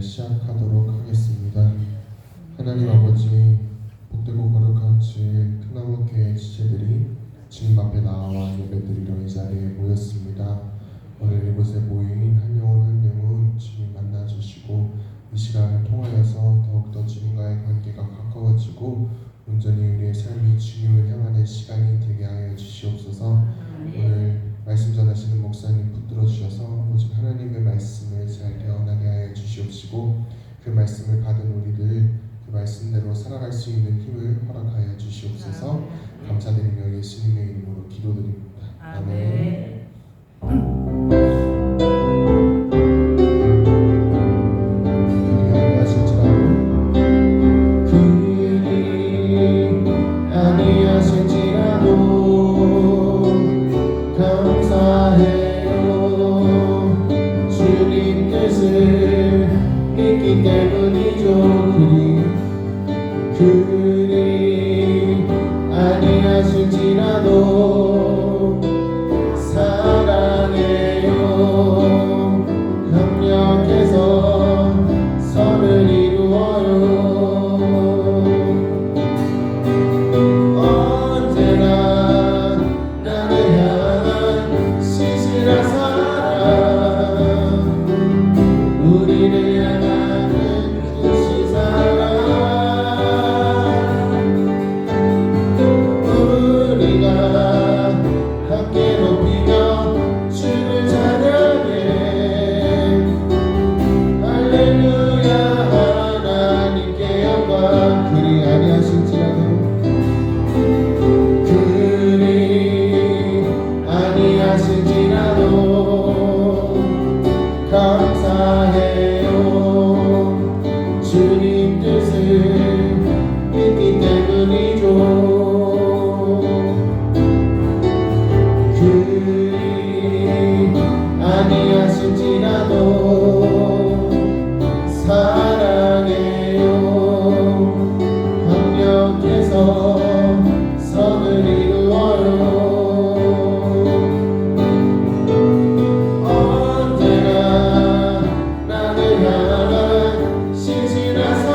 시작하도록 하겠습니다. 하나님 아버지, 복되고 거룩한 주일 큰나무교회 지체들이 주님 앞에 나와 예배드리러 이 자리에 모였습니다. 오늘 이곳에 모인 한 영혼 한 영혼 주님 만나주시고 이 시간을 통하여서 더욱더 주님과의 관계가 가까워지고 온전히 우리의 삶이 주님을 향하는 시간이 되게 하여 주시옵소서. 오늘 말씀 전하시는 목사님 붙들어 주셔서 오직 하나님의 말씀을 잘 대언하게 하여 주시옵시고 그 말씀을 받은 우리들 그 말씀대로 살아갈 수 있는 힘을 허락하여 주시옵소서. 감사드리며 예수님의 이름으로 기도드립니다. 아멘. 그리 아니하실지라도 사랑해요. 협력해서 선을 이루어요. 언제나 나를 향한 신실한 사랑, 우리를 향하는 그 사랑, 함께 높이며 주를 찬양해. 할렐루야. 하나님께 영광. 그리 아니하실지라도 감사해요. 주님 뜻을 믿기 때문이죠. 아니하실지라도 사랑해요. 협력해서 선을 이루어요. 언제나 나를 향한 신실한 사랑,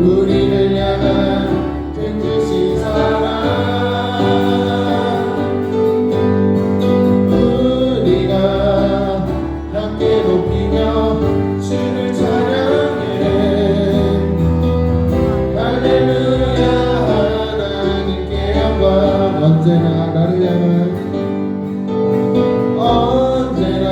우리를 향한 끝끝이 사랑, 함께 높이며 주를 찬양해. 할렐루야. 하나님께 영광. 언제나 나를 향한, 언제나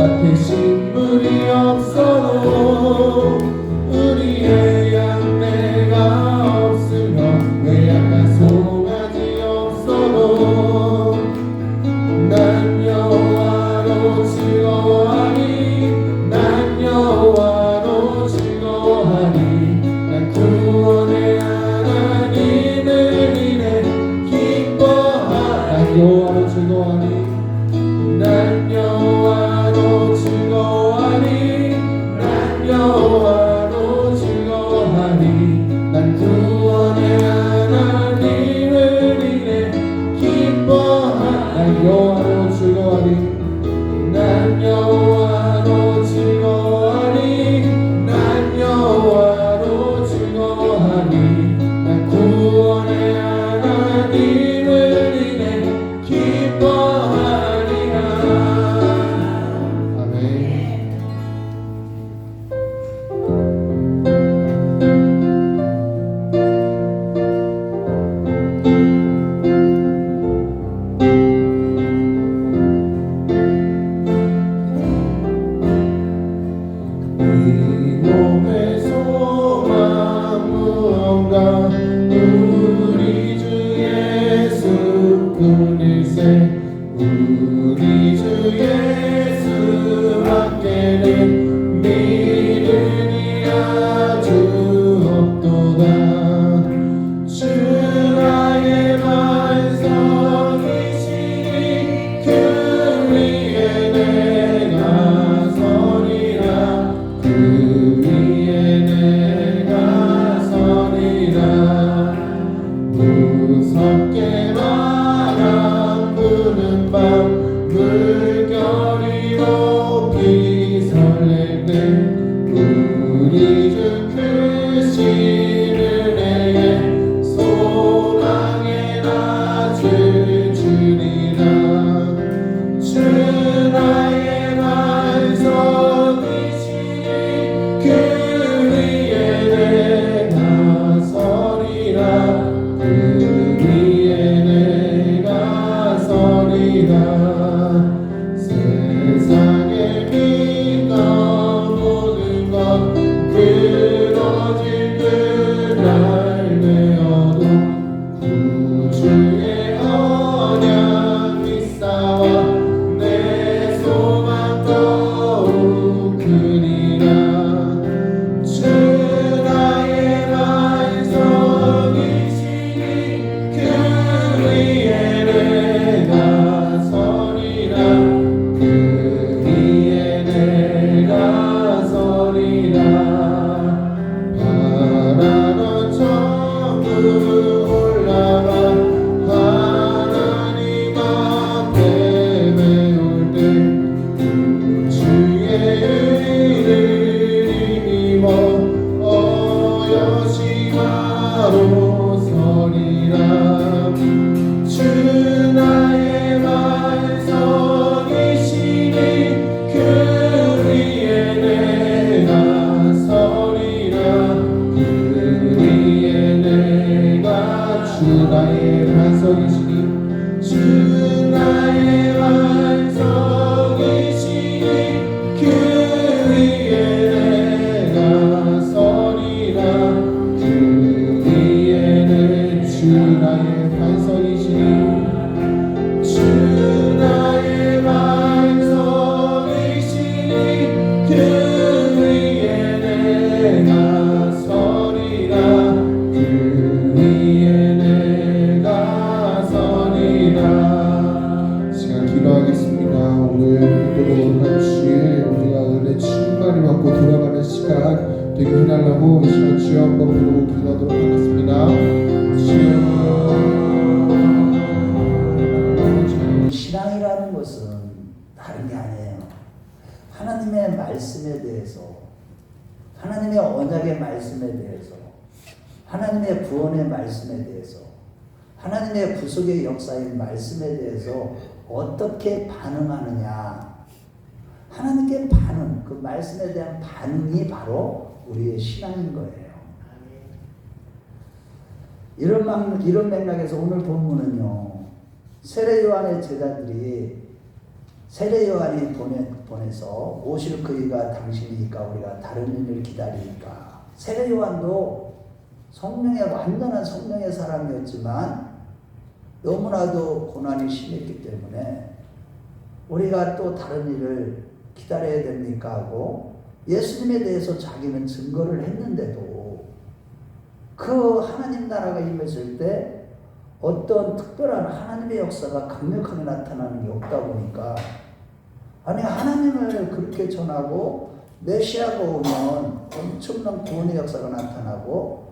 밭에 식물이 없어도 우리의 양내가 없으며 외양간 송아지 없어도 난 여호와로 즐거워하니 난 여호와로 즐거워하니 난 구원의 하나님을 인해 기뻐하니 난 여호와로 즐거워하니 난 여호와로 즐거워하니 난 여호와로 즐거워하니 난 구원의 하나님을 인해 기뻐하니 난 여호와로 즐거워하니 난 여호와로 즐거워하니 난 여호와로 즐거워하니 난 구원의 하나님을 인해 기뻐하리라. 아멘. 이 몸의 소망 무언가 우리 주 예수뿐일세 우리 주 예수밖에는 믿음이 아주 없도다 주 나의 반석이시니 그 위에 내가 서리라 그 위에 내가 서리라 무섭게 바람 부는 밤 물결이 높이 설렐 때 우리 주 크신 은혜에 소망에 낮을 주리라 주 나의 반석이시니 그 위에 내가 서리라 그 위에 내가 서리라 세상의 빛과 모든 것 끊어질 그날 되어도 구주의 언약 믿사와 내 소망 더욱 크리라 주 나의 반석이시니 그 위에 내가 서리라 그 위에 내가 서리라 바라던 천국 올라가 하나님 앞에 배울 때 주의 의를 힘입어 어여심하로 서리라 주 나의 반석이시니 그 위에 내가 서리라 그 위에 내가 주 나의 반석이시니 주 나의 반석이시니 그 위에 내가 서리라 그 위에 주 나의 반석이시니 주 나의 반석이시니 그 위에 내가 서리라 그 위에 내가 서리라 시간 기도하겠습니다. 오늘 복되고 거룩한 주에 우리가 은혜 충만히 받고 돌아가는 시간 되게 해달라고 이 시간 주여 한번 부르고 기도하도록 하겠습니다. 신앙이라는 것은 다른 게 아니에요. 하나님의 말씀에 대해서, 하나님의 언약의 말씀에 대해서, 하나님의 구원의 말씀에 대해서, 하나님의 구속의 역사인 말씀에 대해서 어떻게 반응하느냐. 하나님께 반응, 그 말씀에 대한 반응이 바로 우리의 신앙인 거예요. 이런 맥락에서 오늘 본문은요, 세례 요한의 제자들이 세례 요한이 보내서 오실 그이가 당신이니까 우리가 다른 일을 기다리니까. 세례 요한도 성령의 완전한 성령의 사람이었지만 너무나도 고난이 심했기 때문에 우리가 또 다른 일을 기다려야 됩니까 하고 예수님에 대해서 자기는 증거를 했는데도 그 하나님 나라가 임했을 때 어떤 특별한 하나님의 역사가 강력하게 나타나는 게 없다 보니까 아니 하나님을 그렇게 전하고 메시아가 오면 엄청난 구원의 역사가 나타나고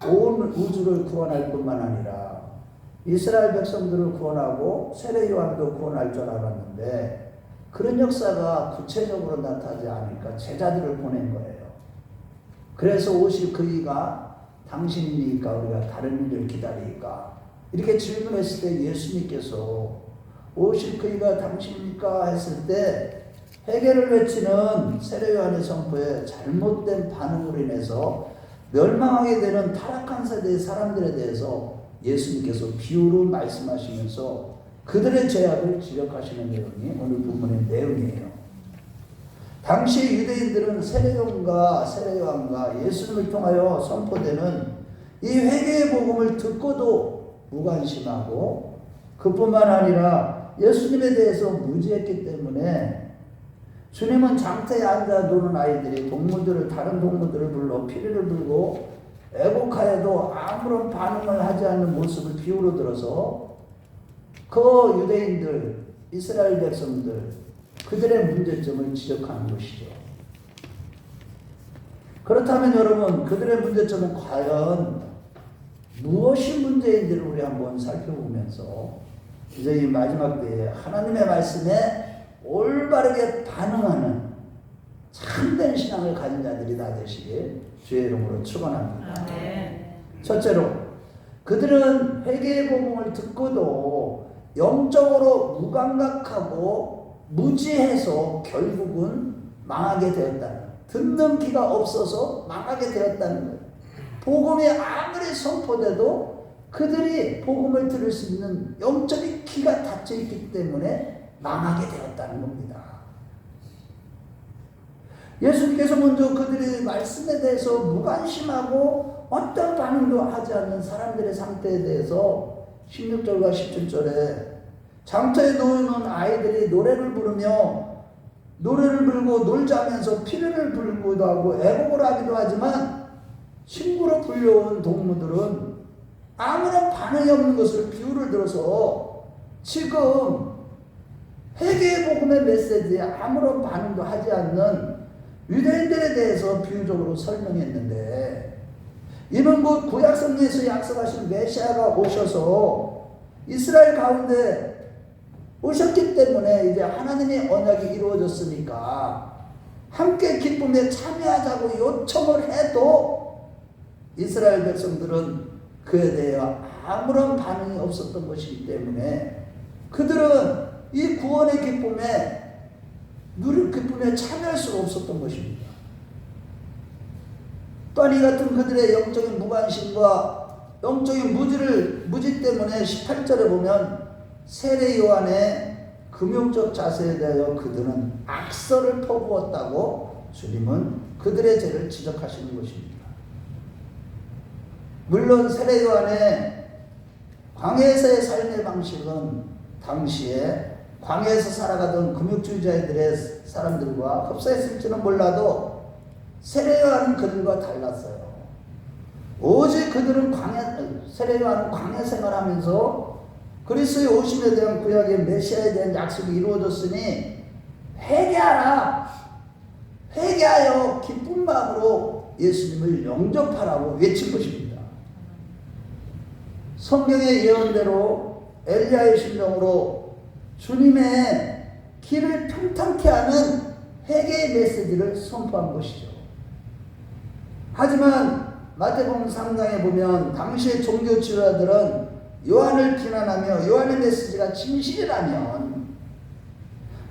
온 우주를 구원할 뿐만 아니라 이스라엘 백성들을 구원하고 세례 요한도 구원할 줄 알았는데 그런 역사가 구체적으로 나타나지 않으니까 제자들을 보낸 거예요. 그래서 오실 그이가 당신이니까 우리가 다른 일을 기다리니까 이렇게 질문했을 때 예수님께서 오실 그이가 당신입니까 했을 때 회개를 외치는 세례 요한의 선포에 잘못된 반응으로 인해서 멸망하게 되는 타락한 세대의 사람들에 대해서 예수님께서 비유로 말씀하시면서 그들의 죄악을 지적하시는 내용이 오늘 본문의 내용이에요. 당시 유대인들은 세례 요한과 예수님을 통하여 선포되는 이 회개의 복음을 듣고도 무관심하고 그뿐만 아니라 예수님에 대해서 무지했기 때문에 주님은 장터에 앉아 노는 아이들이 다른 동물들을 불러 피리를 불고 애곡하여도 아무런 반응을 하지 않는 모습을 비유로 들어서 그 유대인들, 이스라엘 백성들 그들의 문제점을 지적하는 것이죠. 그렇다면 여러분 그들의 문제점은 과연 무엇이 문제인지를 우리 한번 살펴보면서 이제 이 마지막 때에 하나님의 말씀에 올바르게 반응하는 참된 신앙을 가진 자들이 다 되시길 주의 이름으로 축원합니다. 첫째로 그들은 회개의 복음을 듣고도 영적으로 무감각하고 무지해서 결국은 망하게 되었다는, 듣는 귀가 없어서 망하게 되었다는 거예요. 복음이 아무리 선포돼도 그들이 복음을 들을 수 있는 영적인 귀가 닫혀 있기 때문에 망하게 되었다는 겁니다. 예수님께서 먼저 그들의 말씀에 대해서 무관심하고 어떤 반응도 하지 않는 사람들의 상태에 대해서 16절과 17절에 장터에 놓여있는 아이들이 노래를 불고 놀자면서 피리를 불기도 하고 애곡을 하기도 하지만 친구로 불려온 동무들은 아무런 반응이 없는 것을 비유를 들어서 지금 회개의 복음의 메시지에 아무런 반응도 하지 않는 유대인들에 대해서 비유적으로 설명했는데 이는 곧 구약 성경에서 약속하신 메시아가 오셔서 이스라엘 가운데 오셨기 때문에 이제 하나님의 언약이 이루어졌으니까 함께 기쁨에 참여하자고 요청을 해도 이스라엘 백성들은 그에 대해 아무런 반응이 없었던 것이기 때문에 그들은 이 구원의 기쁨에 참여할 수가 없었던 것입니다. 또한 이 같은 그들의 영적인 무관심과 영적인 무지 때문에 18절에 보면 세례 요한의 금욕적 자세에 대하여 그들은 악설을 퍼부었다고 주님은 그들의 죄를 지적하시는 것입니다. 물론 세례 요한의 광야에서의 삶의 방식은 당시에 광야에서 살아가던 금욕주의자들의 사람들과 흡사했을지는 몰라도 세례 요한은 그들과 달랐어요. 오직 그들은 세례 요한은 광야 생활하면서 그리스도의 오심에 대한 구약의 메시아에 대한 약속이 이루어졌으니 회개하여 기쁜 마음으로 예수님을 영접하라고 외친 것입니다. 성경의 예언대로 엘리야의 심정으로 주님의 길을 평탄케 하는 회개의 메시지를 선포한 것이죠. 하지만 마태복음 3장에 보면 당시의 종교 지도자들은 요한을 비난하며 요한의 메시지가 진실이라면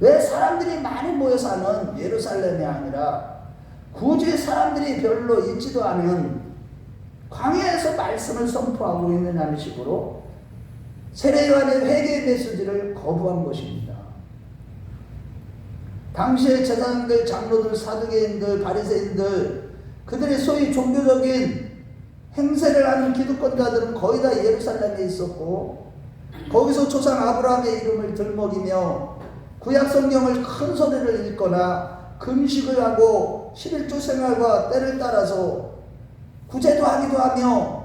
왜 사람들이 많이 모여 사는 예루살렘이 아니라 굳이 사람들이 별로 있지도 않은 광야에서 말씀을 선포하고 있느냐는 식으로 세례 요한의 회개의 메시지를 거부한 것입니다. 당시의 제사장들, 장로들, 사두개인들, 바리새인들, 그들의 소위 종교적인 행세를 하는 기득권자들은 거의 다 예루살렘에 있었고, 거기서 조상 아브라함의 이름을 들먹이며 구약 성경을 큰 소리를 읽거나 금식을 하고 11조 생활과 때를 따라서 구제도 하기도 하며,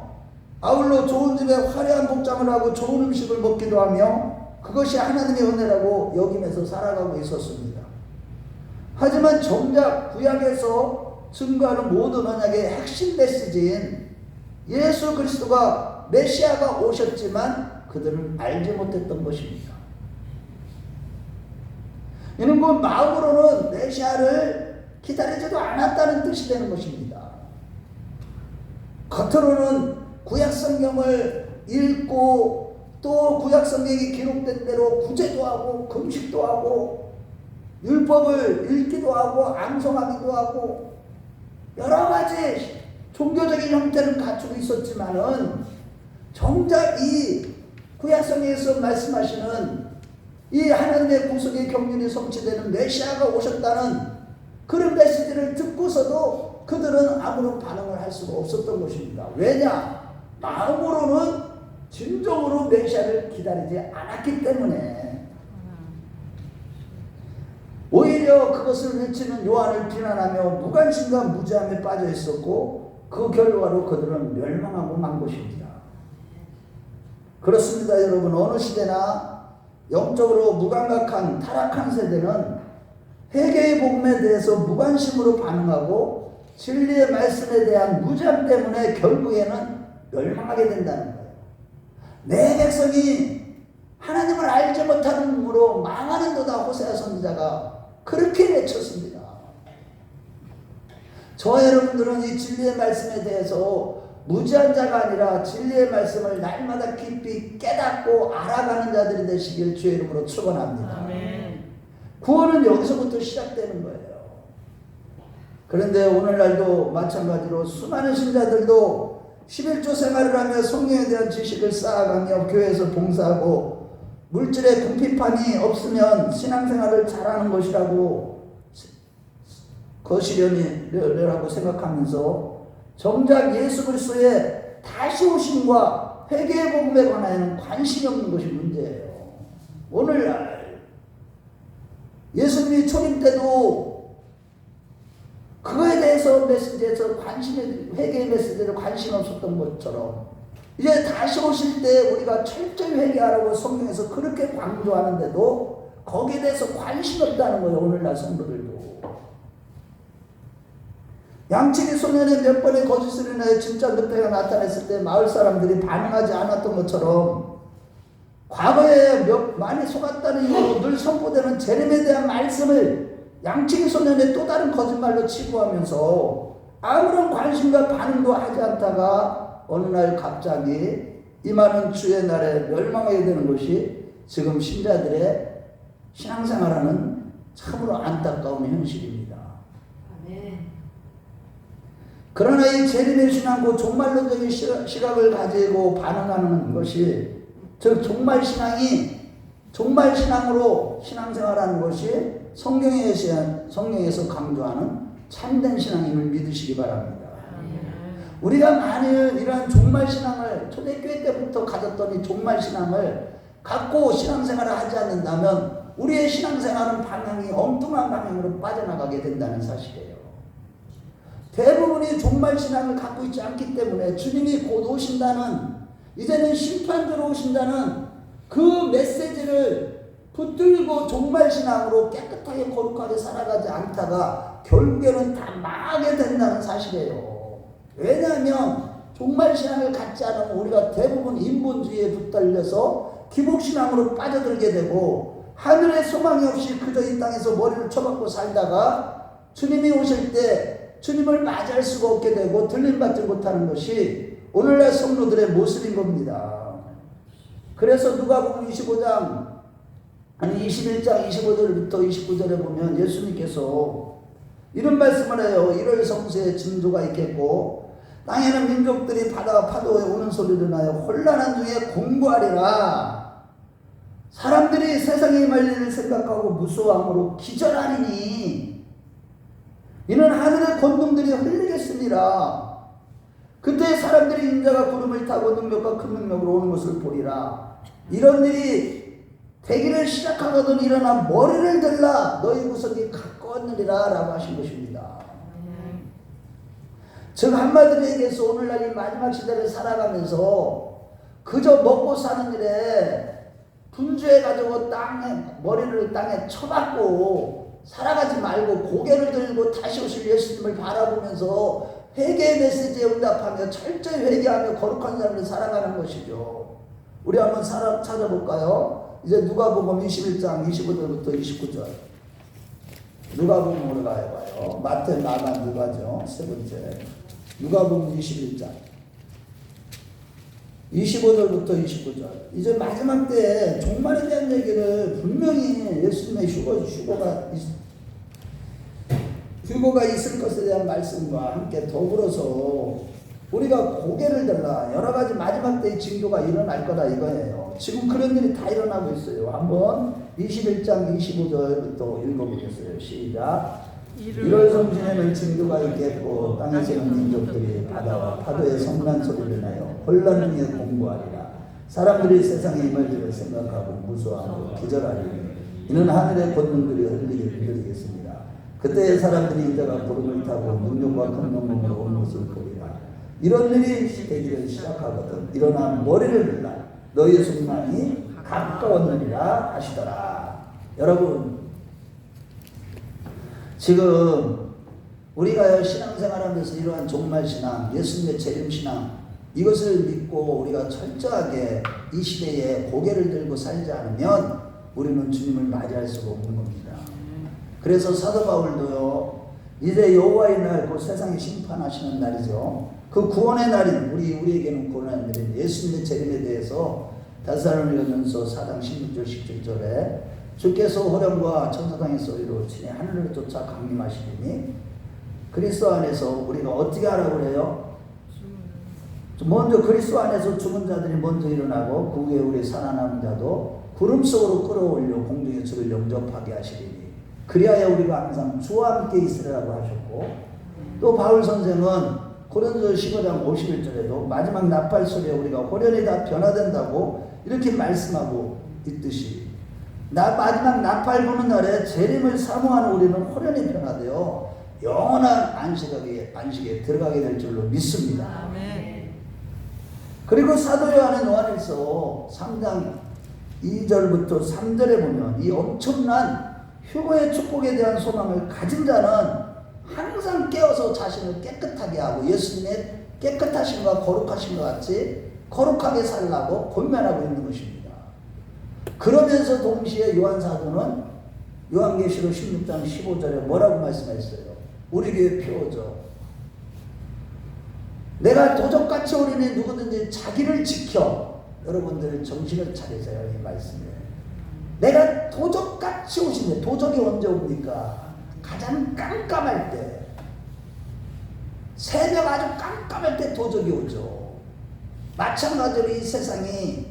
아울러 좋은 집에 화려한 복장을 하고 좋은 음식을 먹기도 하며, 그것이 하나님의 은혜라고 여기면서 살아가고 있었습니다. 하지만 정작 구약에서 증거하는 모든 언약의 핵심 메시지인 예수 그리스도가 메시아가 오셨지만 그들은 알지 못했던 것입니다. 이는 그 마음으로는 메시아를 기다리지도 않았다는 뜻이 되는 것입니다. 겉으로는 구약 성경을 읽고 또 구약 성경이 기록된 대로 구제도 하고 금식도 하고 율법을 읽기도 하고 암송하기도 하고 여러 가지 종교적인 형태를 갖추고 있었지만은, 정작 이 구약 성경에서 말씀하시는 이 하나님의 구속의 경륜이 성취되는 메시아가 오셨다는 그런 메시지를 듣고서도 그들은 아무런 반응을 할 수가 없었던 것입니다. 왜냐? 마음으로는 진정으로 메시아를 기다리지 않았기 때문에. 오히려 그것을 외치는 요한을 비난하며 무관심과 무지함에 빠져 있었고, 그 결과로 그들은 멸망하고 만 것입니다. 그렇습니다, 여러분. 어느 시대나 영적으로 무감각한 타락한 세대는 회개의 복음에 대해서 무관심으로 반응하고 진리의 말씀에 대한 무지함 때문에 결국에는 멸망하게 된다는 거예요. 내 백성이 하나님을 알지 못하는 이유로 망하는도다, 호세아 선지자가 그렇게 외쳤습니다. 저 여러분들은 이 진리의 말씀에 대해서 무지한 자가 아니라 진리의 말씀을 날마다 깊이 깨닫고 알아가는 자들이 되시길 주의 이름으로 축원합니다. 아멘. 구원은 여기서부터 시작되는 거예요. 그런데 오늘날도 마찬가지로 수많은 신자들도 11조 생활을 하며 성령에 대한 지식을 쌓아가며 교회에서 봉사하고 물질의 궁핍함이 없으면 신앙생활을 잘하는 것이라고 거시려라고 생각하면서 정작 예수 그리스도의 다시 오심과 회개의 복음에 관하여는 관심이 없는 것이 문제예요. 오늘날 예수님이 초림 때도 그거에 대해서 메시지에서 회개의 메시지에 관심이 없었던 것처럼, 이제 다시 오실 때 우리가 철저히 회개하라고 성경에서 그렇게 강조하는데도 거기에 대해서 관심이 없다는 거예요. 오늘날 성도들도. 양치기 소년의 몇 번의 거짓을 인하여 진짜 늑대가 나타났을 때 마을 사람들이 반응하지 않았던 것처럼, 과거에 많이 속았다는 이유로 늘 선포되는 재림에 대한 말씀을 양치기 소년의 또 다른 거짓말로 치부하면서 아무런 관심과 반응도 하지 않다가 어느 날 갑자기 임하는 주의 날에 멸망하게 되는 것이 지금 신자들의 신앙생활하는 참으로 안타까운 현실입니다. 아멘. 그러나 이 재림의 신앙고 종말론적인 시각을 가지고 반응하는 것이, 즉 종말 신앙으로 신앙생활하는 것이 성경에서 강조하는 참된 신앙임을 믿으시기 바랍니다. 우리가 만일 이러한 종말 신앙을 초대교회 때부터 가졌던 이 종말 신앙을 갖고 신앙생활을 하지 않는다면 우리의 신앙생활은 방향이 엉뚱한 방향으로 빠져나가게 된다는 사실이에요. 대부분이 종말 신앙을 갖고 있지 않기 때문에 주님이 곧 오신다는, 이제는 심판주로 오신다는 그 메시지를 붙들고 종말 신앙으로 깨끗하게 거룩하게 살아가지 않다가 결국에는 다 망하게 된다는 사실이에요. 왜냐하면 종말 신앙을 갖지 않으면 우리가 대부분 인본주의에 붙들려서 기복신앙으로 빠져들게 되고, 하늘의 소망이 없이 그저 이 땅에서 머리를 쳐박고 살다가 주님이 오실 때 주님을 맞이할 수가 없게 되고 들림받지 못하는 것이 오늘날 성도들의 모습인 겁니다. 그래서 누가복음 21장 25절부터 29절에 보면 예수님께서 이런 말씀을 해요. 1월 성수에 징조가 있겠고 땅에는 민족들이 바다와 파도에 오는 소리를 나여 혼란한 중에 공고하리라. 사람들이 세상에 임할 일을 생각하고 무서워함으로 기절하리니 이는 하늘의 권능들이 흘리겠습니다. 그때 사람들이 인자가 구름을 타고 능력과 큰 능력으로 오는 것을 보리라. 이런 일이 되기를 시작하거든 일어나 머리를 들라 너희 구석이 가까웠느니라 라고 하신 것입니다. 즉 한마디로 얘기해서 오늘날 이 마지막 시대를 살아가면서 그저 먹고 사는 일에 분주해가지고 머리를 땅에 쳐박고 살아가지 말고 고개를 들고 다시 오실 예수님을 바라보면서 회개의 메시지에 응답하며 철저히 회개하며 거룩한 삶을 살아가는 것이죠. 우리 한번 찾아볼까요? 이제 누가복음 21장 25절부터 29절. 누가복음으로 가봐요. 마태, 마가, 누가죠. 세 번째. 누가복음 21장 25절부터 29절. 이제 마지막 때에 종말에 대한 얘기를 분명히 예수님의 휴거가 있을 것에 대한 말씀과 함께 더불어서 우리가 고개를 들라 여러 가지 마지막 때의 징조가 일어날 거다 이거예요. 지금 그런 일이 다 일어나고 있어요. 한번 21장 25절부터 읽어보겠어요. 시작. 1월 성신에는 징조가 있겠고 땅에서는 민족들이 바다와 파도의 성난 소리를 나요 혼란 중에 공부하리라. 사람들이 세상에 임할 일을 생각하고 무서워하고 기절하리니 이는 하늘의 권능들이 흘리겠습니다. 그때 사람들이 인자가 구름을 타고 능력과 큰 능력으로 오는 것을 보리라. 이런 일이 되기를 시작하거든 일어나 머리를 들라 너희의 속망이 가까웠느니라 하시더라. 여러분 지금 우리가 신앙생활하면서 이러한 종말신앙, 예수님의 재림신앙 이것을 믿고 우리가 철저하게 이 시대에 고개를 들고 살지 않으면 우리는 주님을 맞이할 수가 없는 겁니다. 그래서 사도 바울도요 이제 여호와의 날, 그 세상이 심판하시는 날이죠. 그 구원의 날인 우리에게는 구원의 날인 예수님의 재림에 대해서 데살로니가전서 4장 16절 17절에 주께서 호령과 천사장의 소리로 친히 하늘을 쫓아 강림하시리니 그리스도 안에서 우리가 어떻게 하라고 그래요? 먼저 그리스도 안에서 죽은 자들이 먼저 일어나고 그 후에 우리 살아남은 자도 구름 속으로 끌어올려 공중의 주를 영접하게 하시리니 그리하여 우리가 항상 주와 함께 있으라고 하셨고 또 바울 선생은 고린도서 15장 51절에도 마지막 나팔 소리에 우리가 호련이 다 변화된다고 이렇게 말씀하고 있듯이 마지막 나팔 부는 날에 재림을 사모하는 우리는 호련히 변화되어 영원한 안식에 들어가게 될 줄로 믿습니다. 아멘. 그리고 사도 요한의 요한일서 3장 2절부터 3절에 보면 이 엄청난 휴거의 축복에 대한 소망을 가진 자는 항상 깨어서 자신을 깨끗하게 하고 예수님의 깨끗하심과 거룩하심과 같이 거룩하게 살라고 권면하고 있는 것입니다. 그러면서 동시에 요한 사도는 요한계시록 16장 15절에 뭐라고 말씀했어요? 우리 교회 표어죠. 내가 도적같이 오리니 누구든지 자기를 지켜. 여러분들 정신을 차리세요. 이 말씀에 내가 도적같이 오시네. 도적이 언제 옵니까? 가장 깜깜할 때, 새벽 아주 깜깜할 때 도적이 오죠. 마찬가지로 이 세상이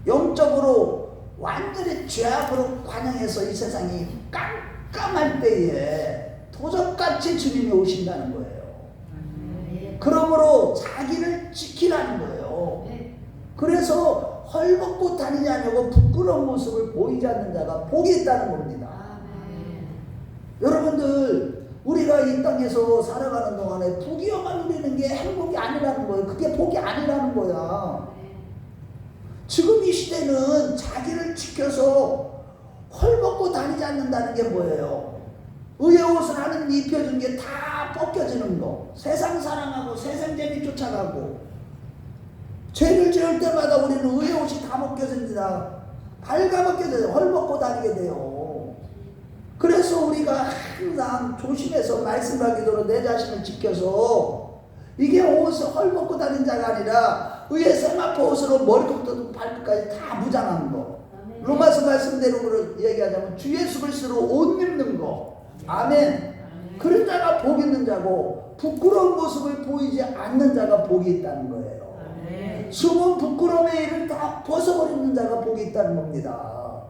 영적으로 완전히 죄악으로 관영해서 이 세상이 깜깜할 때에 도적같이 주님이 오신다는 거예요. 그러므로 자기를 지키라는 거예요. 그래서 헐벗고 다니냐고 부끄러운 모습을 보이지 않는 자가 복이 있다는 겁니다. 여러분들 우리가 이 땅에서 살아가는 동안에 부귀영화 누리는 게 행복이 아니라는 거예요. 그게 복이 아니라는 거야. 지금 이 시대는 자기를 지켜서 헐벗고 다니지 않는다는 게 뭐예요? 의의 옷을 하나님이 입혀준 게 다 벗겨지는 거. 세상 사랑하고 세상 재미 쫓아가고 죄를 지을 때마다 우리는 의의 옷이 다 벗겨집니다. 발가벗겨져요. 헐벗고 다니게 돼요. 그래서 우리가 항상 조심해서 말씀과 기도로 내 자신을 지켜서 이게 옷을 헐벗고 다닌 자가 아니라 의의 세마포 옷으로 머리부터 발끝까지 다 무장한 거. 로마서 말씀대로 얘기하자면 주 예수 그리스도로 옷 입는 거. 아멘. 그런 자가 복 있는 자고 부끄러운 모습을 보이지 않는 자가 복이 있다는 거예요. 숨은 부끄러움의 일을 다 벗어버리는 자가 복이 있다는 겁니다.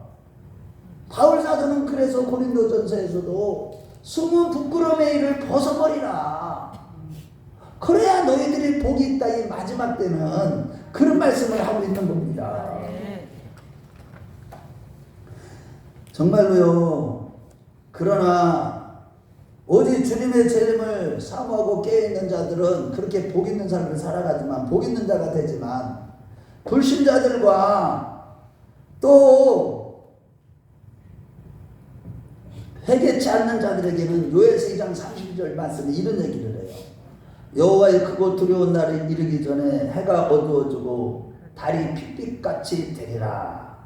바울 사도는 그래서 고린도전서에서도 숨은 부끄러움의 일을 벗어버리라. 그래야 너희들이 복이 있다. 이 마지막 때는 그런 말씀을 하고 있는 겁니다. 정말로요. 그러나 오직 주님의 재림을 사모하고 깨어있는 자들은 그렇게 복 있는 삶을 살아가지만, 복 있는 자가 되지만, 불신자들과 또 회개치 않는 자들에게는 요엘서 2장 32절 말씀에 이런 얘기를 해요. 여호와의 크고 두려운 날이 이르기 전에 해가 어두워지고 달이 핏빛같이 되리라.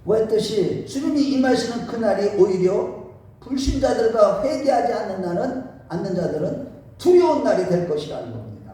왜 뜻이 주님이 임하시는 그날이 오히려 불신자들과 회개하지 않는 자들은 두려운 날이 될 것이라는 겁니다.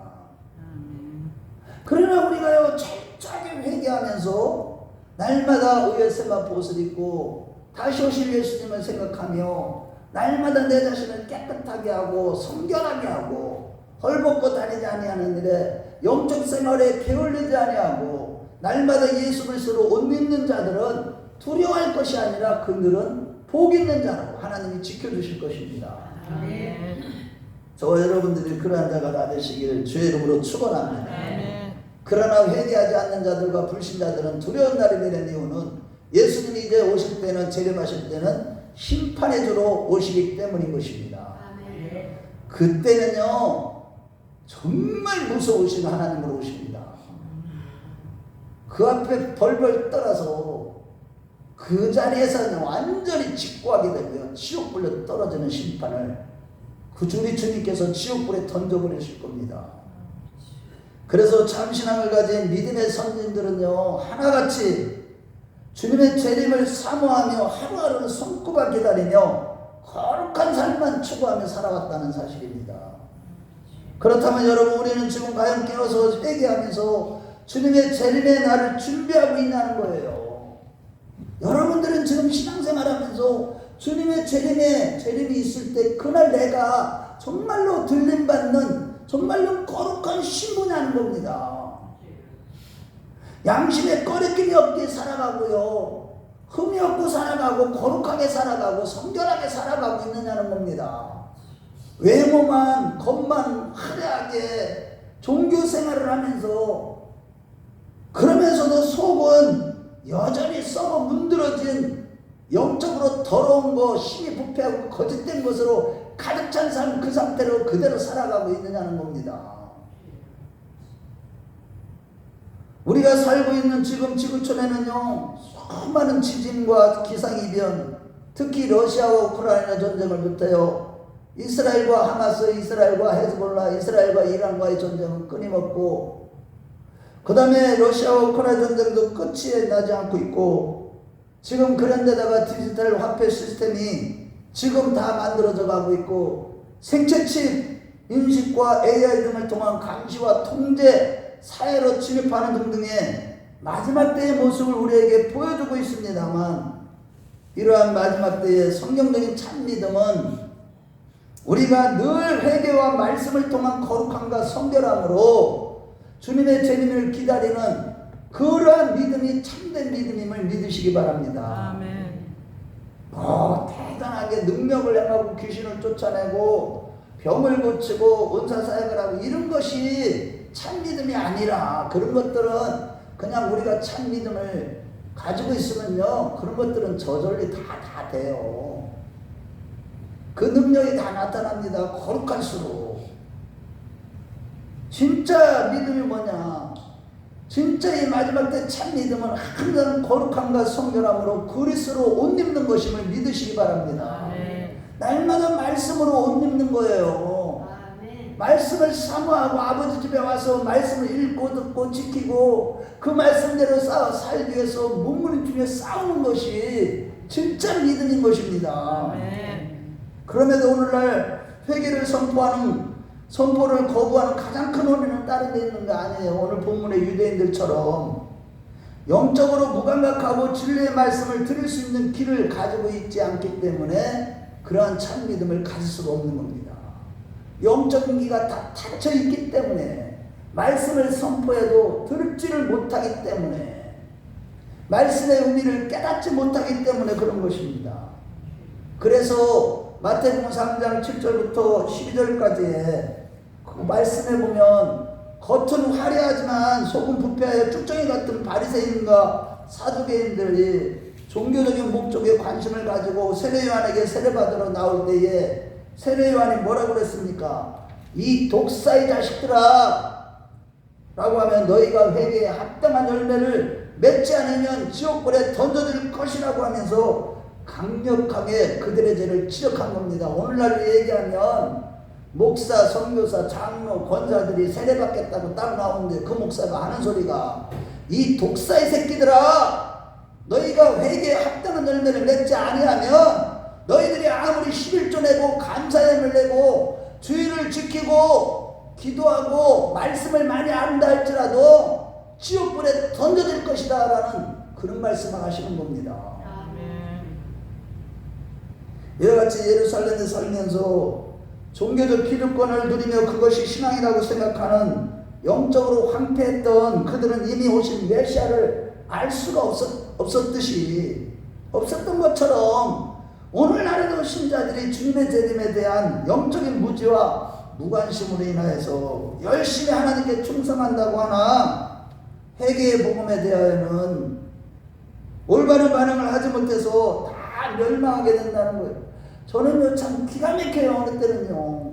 그러나 우리가요 철저하게 회개하면서 날마다 의의 세마포 옷을 입고 다시 오실 예수님을 생각하며 날마다 내 자신을 깨끗하게 하고 성결하게 하고 헐벗고 다니지 아니하는 일에 영적 생활에 게을르지 아니하고 날마다 예수 그리스도로 옷 입는 자들은 두려워할 것이 아니라 그들은 복 있는 자라고 하나님이 지켜주실 것입니다. 저와 여러분들이 그러한 자가 다 되시기를 주의 이름으로 축원합니다. 그러나 회개하지 않는 자들과 불신자들은 두려운 날이 되는 이유는 예수님이 이제 오실 때는, 재림하실 때는 심판의 주로 오시기 때문인 것입니다. 그때는요 정말 무서우신 하나님으로 오십니다. 그 앞에 벌벌 떨어서 그 자리에서는 완전히 직구하게 되고요, 지옥불에 떨어지는 심판을 그 우리 주님께서 지옥불에 던져버리실 겁니다. 그래서 참신함을 가진 믿음의 선진들은요 하나같이 주님의 재림을 사모하며 하루하루 손꼽아 기다리며 거룩한 삶만 추구하며 살아왔다는 사실입니다. 그렇다면 여러분, 우리는 지금 과연 깨어서 회개하면서 주님의 재림의 날을 준비하고 있냐는 거예요. 여러분들은 지금 신앙생활하면서 주님의 재림이 있을 때 그날 내가 정말로 들림받는 정말로 거룩한 신분이라는 겁니다. 양심에 꺼리낌이 없게 살아가고요, 흠이 없고 살아가고 거룩하게 살아가고 성결하게 살아가고 있느냐는 겁니다. 외모만 겉만 화려하게 종교 생활을 하면서, 그러면서도 속은 여전히 썩어 문드러진 영적으로 더러운 것, 힘이 부패하고 거짓된 것으로 가득 찬 삶, 그 상태로 그대로 살아가고 있느냐는 겁니다. 우리가 살고 있는 지금 지구촌에는요 수많은 지진과 기상이변, 특히 러시아와 우크라이나 전쟁을 부터요 이스라엘과 하마스, 이스라엘과 헤즈볼라, 이스라엘과 이란과의 전쟁은 끊임없고, 그 다음에 러시아와 우크라이나 전쟁도 끝이 나지 않고 있고, 지금 그런데다가 디지털 화폐 시스템이 지금 다 만들어져 가고 있고, 생체칩 인식과 AI 등을 통한 감시와 통제, 사회로 침입하는 등등의 마지막 때의 모습을 우리에게 보여주고 있습니다만, 이러한 마지막 때의 성경적인 참 믿음은 우리가 늘 회개와 말씀을 통한 거룩함과 성결함으로 주님의 재림을 기다리는 그러한 믿음이 참된 믿음임을 믿으시기 바랍니다. 아멘. 대단하게 능력을 행하고 귀신을 쫓아내고 병을 고치고 은사사역을 하고 이런 것이 참 믿음이 아니라, 그런 것들은 그냥 우리가 참 믿음을 가지고 있으면요 그런 것들은 저절로 다 돼요. 그 능력이 다 나타납니다. 거룩할수록. 진짜 믿음이 뭐냐, 진짜 이 마지막 때 참 믿음은 항상 거룩함과 성결함으로 그리스도로 옷 입는 것임을 믿으시기 바랍니다. 아멘. 날마다 말씀으로 옷 입는 거예요. 아멘. 말씀을 사모하고 아버지 집에 와서 말씀을 읽고 듣고 지키고 그 말씀대로 살기 위해서 몸부림치며 싸우는 것이 진짜 믿음인 것입니다. 아멘. 그럼에도 오늘날 회개를 선포를 거부하는 가장 큰 원인은 다른 데 있는 거 아니에요. 오늘 본문의 유대인들처럼 영적으로 무감각하고 진리의 말씀을 들을 수 있는 귀를 가지고 있지 않기 때문에 그러한 참 믿음을 가질 수가 없는 겁니다. 영적인 귀가 다 닫혀 있기 때문에 말씀을 선포해도 들지를 못하기 때문에 말씀의 의미를 깨닫지 못하기 때문에 그런 것입니다. 그래서 마태복음 3장 7절부터 12절까지의 그 말씀에 보면 겉은 화려하지만 속은 부패하여 쭉정이 같은 바리새인과 사두개인들이 종교적인 목적에 관심을 가지고 세례요한에게 세례받으러 나올 때에 세례요한이 뭐라고 그랬습니까? 이 독사의 자식들아 라고 하면 너희가 회개에 합당한 열매를 맺지 않으면 지옥불에 던져질 것이라고 하면서 강력하게 그들의 죄를 지적한 겁니다. 오늘날로 얘기하면 목사, 선교사, 장로, 권사들이 세례받겠다고 딱 나오는데 그 목사가 하는 소리가 이 독사의 새끼들아 너희가 회개에 합당한 열매를 맺지 아니하면 너희들이 아무리 11조 내고 감사함을 내고 주의를 지키고 기도하고 말씀을 많이 안다 할지라도 지옥불에 던져질 것이다 라는 그런 말씀을 하시는 겁니다. 이와 같이 예루살렘에 살면서 종교적 기득권을 누리며 그것이 신앙이라고 생각하는 영적으로 황폐했던 그들은 이미 오신 메시아를 알 수가 없었던 것처럼 오늘날에도 신자들이 주님의 재림에 대한 영적인 무지와 무관심으로 인하여서 열심히 하나님께 충성한다고 하나 회개의 복음에 대하여는 올바른 반응을 하지 못해서 다 멸망하게 된다는 거예요. 저는요 참 기가 막혀요. 어느 때는요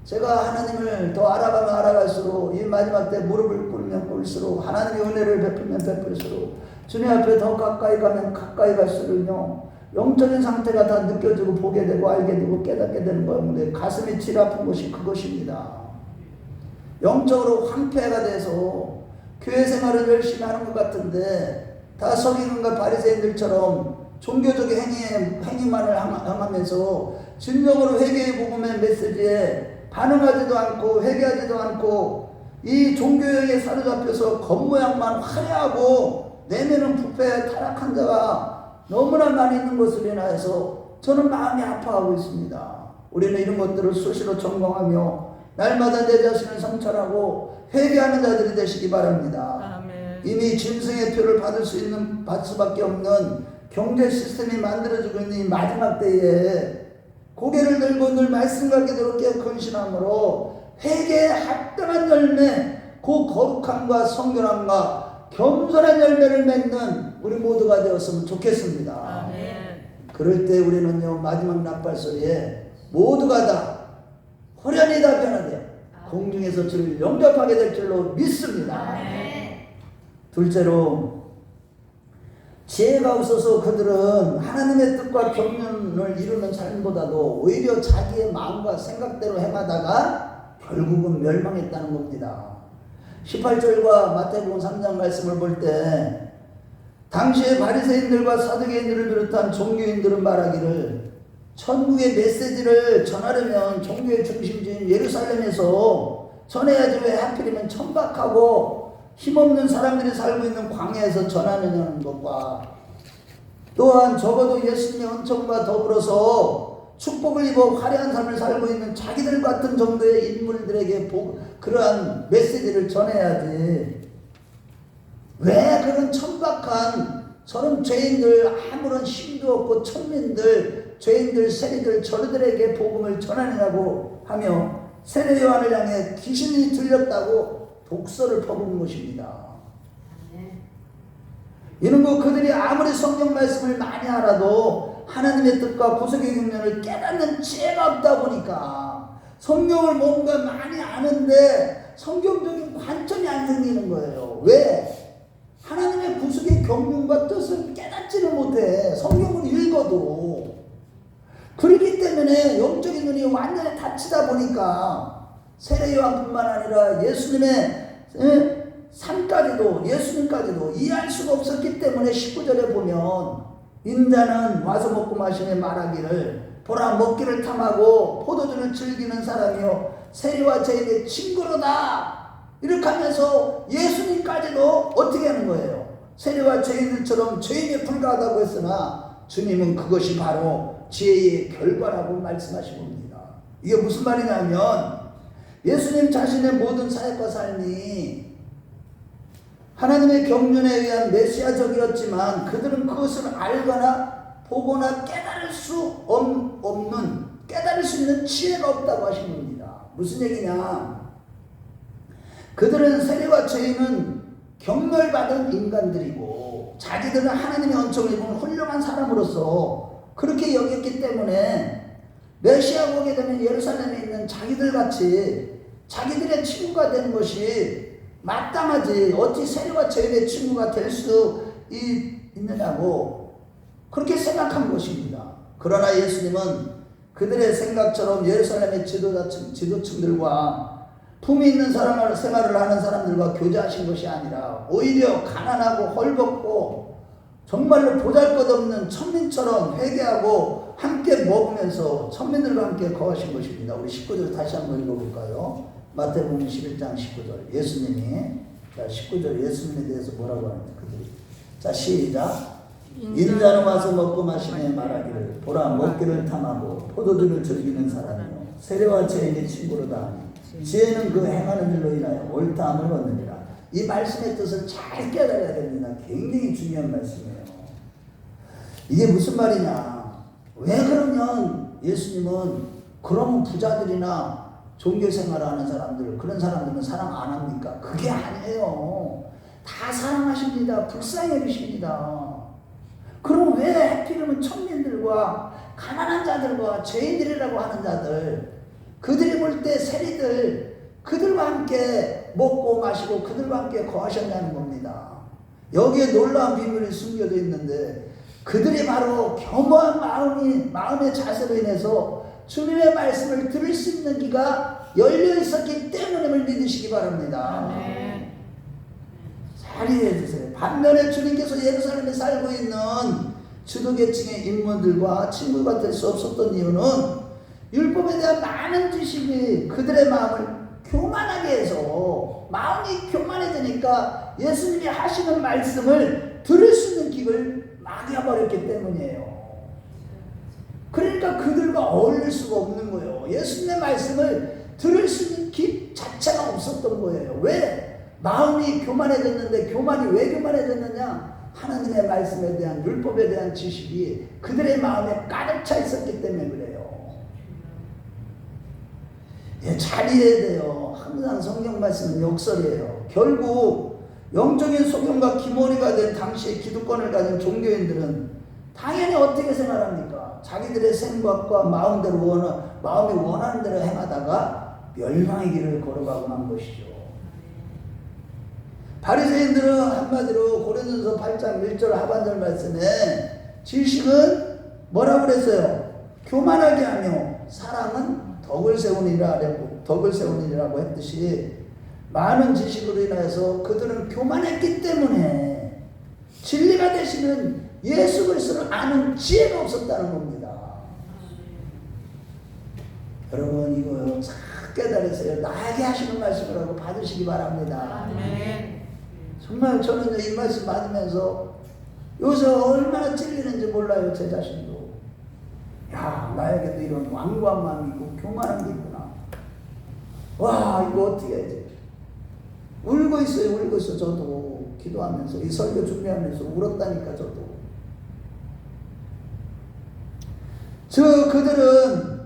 제가 하나님을 더 알아가면 알아갈수록 이 마지막 때 무릎을 꿇으면 꿇을수록 하나님의 은혜를 베풀면 베풀수록 주님 앞에 더 가까이 가면 가까이 갈수록요 영적인 상태가 다 느껴지고 보게 되고 알게 되고 깨닫게 되는 거였는데 가슴이 질 아픈 것이 그것입니다. 영적으로 황폐가 돼서 교회 생활을 열심히 하는 것 같은데 다 서기관과 바리새인들처럼 종교적인 행위만을 행하면서 진정으로 회개의 복음의 메시지에 반응하지도 않고 회개하지도 않고 이 종교형에 사로잡혀서 겉모양만 화려하고 내면은 부패 타락한 자가 너무나 많이 있는 것으로 인하여서 저는 마음이 아파하고 있습니다. 우리는 이런 것들을 수시로 점검하며 날마다 내 자신을 성찰하고 회개하는 자들이 되시기 바랍니다. 아멘. 이미 짐승의 표를 받을 수밖에 없는 경제 시스템이 만들어지고 있는 이 마지막 때에 고개를 들고 늘 말씀과 기도로 깨어 근신함으로 회개에 합당한 열매, 그 거룩함과 성결함과 겸손한 열매를 맺는 우리 모두가 되었으면 좋겠습니다. 아멘. 그럴 때 우리는요 마지막 나팔소리에 모두가 다 호련히 다 변화되어 공중에서 주를 영접하게 될 줄로 믿습니다. 아멘. 둘째로 지혜가 없어서 그들은 하나님의 뜻과 경륜을 이루는 삶보다도 오히려 자기의 마음과 생각대로 행하다가 결국은 멸망했다는 겁니다. 18절과 마태복음 3장 말씀을 볼 때 당시의 바리새인들과 사두개인들을 비롯한 종교인들은 말하기를 천국의 메시지를 전하려면 종교의 중심지인 예루살렘에서 전해야지 왜 하필이면 천박하고 힘없는 사람들이 살고 있는 광야에서 전하느냐는 것과 또한 적어도 예수님의 은총과 더불어서 축복을 입어 화려한 삶을 살고 있는 자기들 같은 정도의 인물들에게 그러한 메시지를 전해야지 왜 그런 천박한 저런 죄인들 아무런 힘도 없고 천민들 죄인들 세리들 저들에게 복음을 전하느냐고 하며 세례 요한을 향해 귀신이 들렸다고 독서를 퍼부은 것입니다. 이런 거 그들이 아무리 성경 말씀을 많이 알아도 하나님의 뜻과 구속의 경륜을 깨닫는 지혜가 없다 보니까 성경을 뭔가 많이 아는데 성경적인 관점이 안 생기는 거예요. 왜? 하나님의 구속의 경륜과 뜻을 깨닫지를 못해. 성경을 읽어도. 그렇기 때문에 영적인 눈이 완전히 닫히다 보니까 세례 요한뿐만 아니라 예수님의 삶까지도 예수님까지도 이해할 수가 없었기 때문에 19절에 보면 인자는 와서 먹고 마시며 말하기를 보라 먹기를 탐하고 포도주를 즐기는 사람이요 세리와 죄인의 친구로다 이렇게 하면서 예수님까지도 어떻게 하는 거예요? 세리와 죄인들처럼 죄인에 불과하다고 했으나 주님은 그것이 바로 지혜의 결과라고 말씀하신 겁니다. 이게 무슨 말이냐면 예수님 자신의 모든 사역과 삶이 하나님의 경륜에 의한 메시아적이었지만 그들은 그것을 알거나 보거나 깨달을 수 있는 지혜가 없다고 하신 겁니다. 무슨 얘기냐? 그들은 세례와 죄인은 경멸받은 인간들이고 자기들은 하나님의 은총을 입은 훌륭한 사람으로서 그렇게 여겼기 때문에 메시아가 오게 되면 예루살렘에 있는 자기들 같이 자기들의 친구가 되는 것이 마땅하지 어찌 세례와 죄인의 친구가 될 수 있느냐고 그렇게 생각한 것입니다. 그러나 예수님은 그들의 생각처럼 예루살렘의 지도층들과 품이 있는 생활을 하는 사람들과 교제하신 것이 아니라 오히려 가난하고 헐벗고 정말로 보잘것없는 천민처럼 회개하고 함께 먹으면서 천민들과 함께 거하신 것입니다. 우리 19절 다시 한번 읽어볼까요? 마태복음 11장 19절 예수님이 자 19절 예수님에 대해서 뭐라고 하는지 그들이 자 시작 인자는 와서 먹고 마시며 말하기를 보라 먹기를 탐하고 포도주를 즐기는 사람이요 세례와 죄인의 친구로다 하니 지혜는 그 행하는 일로 인하여 옳다함을 얻느니라. 이 말씀의 뜻을 잘 깨달아야 됩니다. 굉장히 중요한 말씀이에요. 이게 무슨 말이냐? 왜 그러면 예수님은 그런 부자들이나 종교생활하는 사람들 그런 사람들은 사랑 안 합니까? 그게 아니에요. 다 사랑하십니다. 불쌍히 여기십니다. 그럼 왜 하필이면 천민들과 가난한 자들과 죄인들이라고 하는 자들 그들이 볼 때 세리들 그들과 함께 먹고 마시고 그들과 함께 거하셨냐는 겁니다. 여기에 놀라운 비밀이 숨겨져 있는데 그들이 바로 겸허한 마음의 자세로 인해서 주님의 말씀을 들을 수 있는 귀가 열려 있었기 때문임을 믿으시기 바랍니다. 잘 이해해 주세요. 반면에 주님께서 예루살렘에 살고 있는 지도계층의 인물들과 친구가 될 수 없었던 이유는 율법에 대한 많은 지식이 그들의 마음을 교만하게 해서 마음이 교만해지니까 예수님이 하시는 말씀을 들을 수 있는 귀를 막아버렸기 때문이에요. 그러니까 그들과 어울릴 수가 없는 거예요. 예수님의 말씀을 들을 수 있는 귀 자체가 없었던 거예요. 왜? 마음이 교만해졌는데 교만이 왜 교만해졌느냐? 하나님의 말씀에 대한 율법에 대한 지식이 그들의 마음에 가득 차 있었기 때문에 그래요. 예, 잘 이해해야 돼요. 항상 성경 말씀은 역설이에요. 결국 영적인 소경과 기머리가 된 당시의 기득권을 가진 종교인들은 당연히 어떻게 생각합니까? 자기들의 생각과 마음이 원하는 대로 행하다가 멸망의 길을 걸어가고 만 것이죠. 바리새인들은 한마디로 고린도서 8장 1절 하반절 말씀에 지식은 뭐라고 그랬어요? 교만하게 하며 사랑은 덕을 세우니라고 했듯이 많은 지식으로 인하여서 그들은 교만했기 때문에 진리가 되시는 예수 그리스도를 아는 지혜가 없었다는 겁니다. 여러분 이거 잘 깨달으세요. 나에게 하시는 말씀을 하고 받으시기 바랍니다. 정말 저는 이 말씀 받으면서 요새 얼마나 찔리는지 몰라요. 제 자신도. 야, 나에게도 이런 완고한 마음이 있고 교만한 게 있구나. 와, 이거 어떻게 해야지? 울고 있어요. 저도 기도하면서 이 설교 준비하면서 울었다니까 저도. 그들은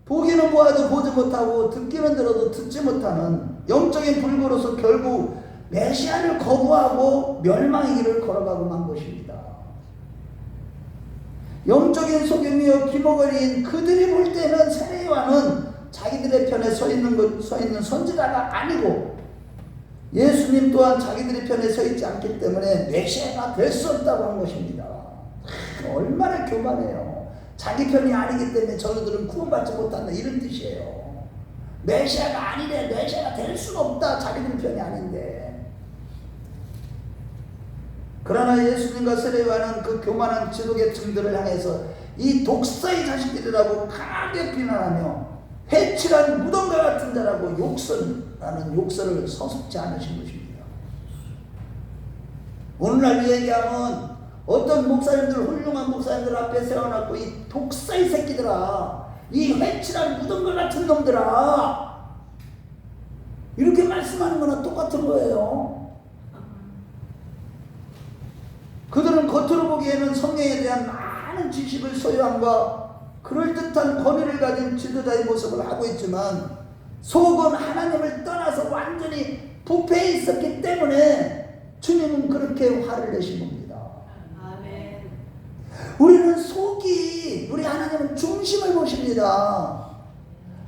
보기는 보아도 보지 못하고 듣기는 들어도 듣지 못하는 영적인 불구로서 결국 메시아를 거부하고 멸망의 길을 걸어가고 만 것입니다. 영적인 소경이요 기머거리인 그들이 볼 때는 세례요한은 자기들의 편에 서 있는 선지자가 아니고 예수님 또한 자기들의 편에 서 있지 않기 때문에 메시아가 될 수 없다고 하는 것입니다. 얼마나 교만해요. 자기 편이 아니기 때문에 저들은 구원받지 못한다 이런 뜻이에요. 메시아가 아니래. 메시아가 될 수가 없다. 자기들 편이 아닌데. 그러나 예수님과 세례요한은 그 교만한 지도계층들을 향해서 이 독사의 자식들이라고 강하게 비난하며 해칠한 무덤과 같은 자라고 욕설하는 욕설을 서슴지 않으신 것입니다. 오늘날 얘기하면 어떤 목사님들 훌륭한 목사님들 앞에 세워놓고 이 독사의 새끼들아, 이 해칠한 무덤과 같은 놈들아 이렇게 말씀하는 거나 똑같은 거예요. 그들은 겉으로 보기에는 성령에 대한 많은 지식을 소유함과 그럴듯한 권위를 가진 지도자의 모습을 하고 있지만 속은 하나님을 떠나서 완전히 부패해 있었기 때문에 주님은 그렇게 화를 내신 겁니다. 아멘. 우리는 속이, 우리 하나님은 중심을 보십니다.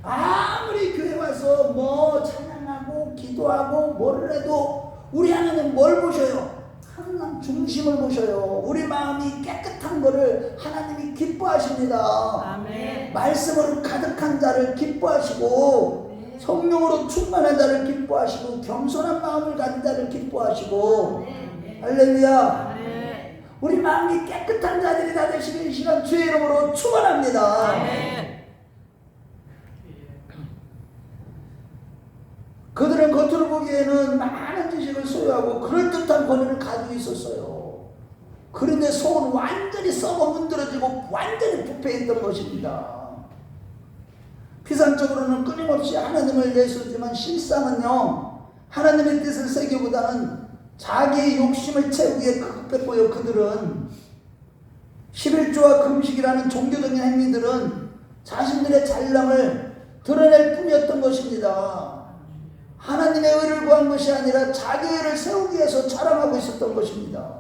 아무리 교회 와서 뭐 찬양하고 기도하고 뭐를 해도 우리 하나님 뭘 보셔요? 항상 중심을 보셔요. 우리 마음이 깨끗한 거를 하나님이 기뻐하십니다. 아멘. 말씀으로 가득한 자를 기뻐하시고 성령으로 충만한 자를 기뻐하시고 겸손한 마음을 가진 자를 기뻐하시고 할렐루야. 아멘. 우리 마음이 깨끗한 자들이 다 되시길 이 시간 주의 이름으로 축원합니다. 아멘. 그들은 겉으로 보기에는 많은 지식을 소유하고 그럴듯한 권위를 가지고 있었어요. 그런데 속은 완전히 썩어 문드러지고 완전히 부패했던 것입니다. 피상적으로는 끊임없이 하나님을 내세우지만 실상은요, 하나님의 뜻을 세기보다는 자기의 욕심을 채우기 위해 급했고요. 그들은 11조와 금식이라는 종교적인 행위들은 자신들의 잘남을 드러낼 뿐이었던 것입니다. 하나님의 의를 구한 것이 아니라 자기 의를 세우기 위해서 자랑하고 있었던 것입니다.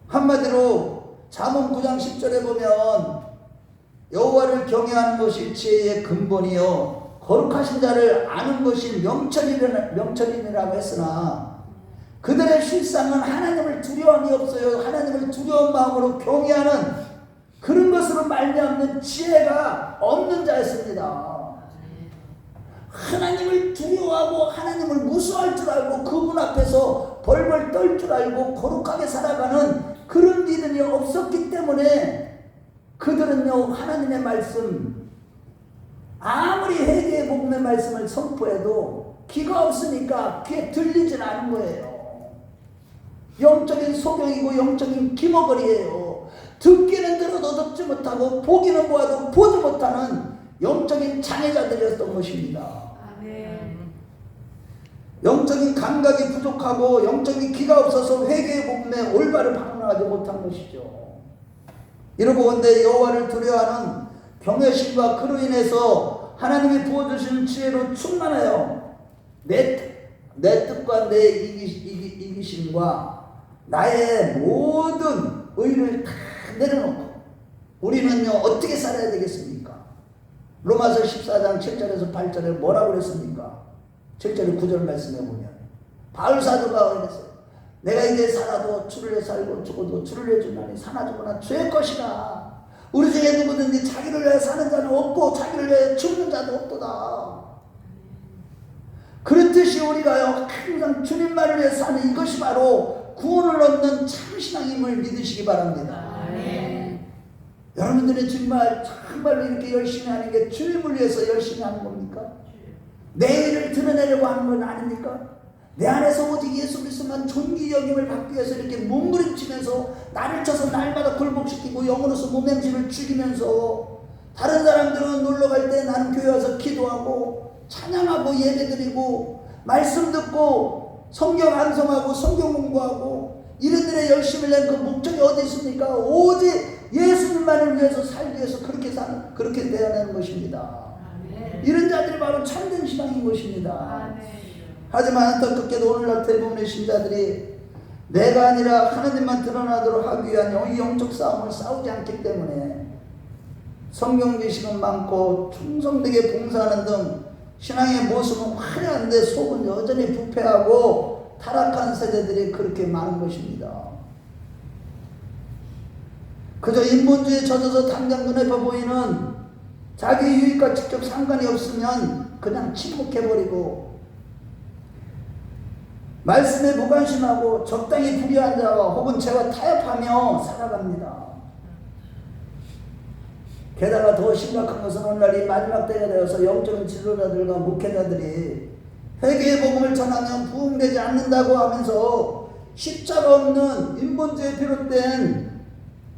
한마디로 잠언 9장 10절에 보면 여호와를 경외하는 것이 지혜의 근본이요 거룩하신 자를 아는 것이 명철이라고 했으나 그들의 실상은 하나님을 두려움이 없어요. 하나님을 두려운 마음으로 경외하는 그런 것으로 말미암는 지혜가 없는 자였습니다. 하나님을 두려워하고 하나님을 무서워할 줄 알고 그분 앞에서 벌벌 떨 줄 알고 거룩하게 살아가는 그런 믿음이 없었기 때문에 그들은요, 하나님의 말씀, 아무리 회개의 복음의 말씀을 선포해도 귀가 없으니까 귀에 들리진 않은 거예요. 영적인 소경이고 영적인 기머거리예요. 듣기는 들어도 듣지 못하고 보기는 보아도 보지 못하는 영적인 장애자들이었던 것입니다. 아멘. 영적인 감각이 부족하고 영적인 귀가 없어서 회개의 복음에 올바른 반응하지 못한 것이죠. 이러고 본데 여호와를 두려워하는 경외심과 그로 인해서 하나님이 부어주시는 지혜로 충만하여 내 뜻과 내 이기심과 나의 모든 의를 다 내려놓고 우리는요 어떻게 살아야 되겠습니까? 로마서 14장 7절에서 8절에 뭐라고 그랬습니까? 7절에 9절 말씀해 보면 바울 사도가 그랬어요. 내가 이제 살아도 주를 위해 살고 죽어도 주를 위해 죽나니 사나 죽으나 주의 것이라. 우리 중에 누구든지 자기를 위해 사는 자는 없고 자기를 위해 죽는 자도 없도다. 그렇듯이 우리가요 항상 주님만을 위해 사는 이것이 바로 구원을 얻는 참신앙임을 믿으시기 바랍니다. 아멘. 여러분들이 정말로 이렇게 열심히 하는 게 주님을 위해서 열심히 하는 겁니까? 내 일을 드러내려고 하는 건 아닙니까? 내 안에서 오직 예수 그리스도만 존귀 여김을 받기 위해서 이렇게 몸부림치면서 나를 쳐서 날마다 굴복시키고 영으로서 몸행실을 죽이면서 다른 사람들은 놀러갈 때 나는 교회 와서 기도하고 찬양하고 예배드리고 말씀 듣고 성경 암송하고 성경 공부하고 이런 일에 열심을 낸 그 목적이 어디 있습니까? 오직 예수님만을 위해서 살기 위해서 그렇게 되어내는 것입니다. 아멘. 이런 자들이 바로 참된 신앙인 것입니다. 아멘. 하지만 안타깝게도 오늘날 대부분의 신자들이 내가 아니라 하나님만 드러나도록 하기 위한 영적 싸움을 싸우지 않기 때문에 성경 지식은 많고 충성되게 봉사하는 등 신앙의 모습은 화려한데 속은 여전히 부패하고 타락한 세대들이 그렇게 많은 것입니다. 그저 인본주의에 젖어서 당장 눈에 보이는 자기 유익과 직접 상관이 없으면 그냥 침묵해버리고 말씀에 무관심하고 적당히 불의한 자와 혹은 죄와 타협하며 살아갑니다. 게다가 더 심각한 것은 오늘날 이 마지막 때가 되어서 영적인 지도자들과 목회자들이 회개의 복음을 전하면 부흥되지 않는다고 하면서 십자가 없는 인본주의에 비롯된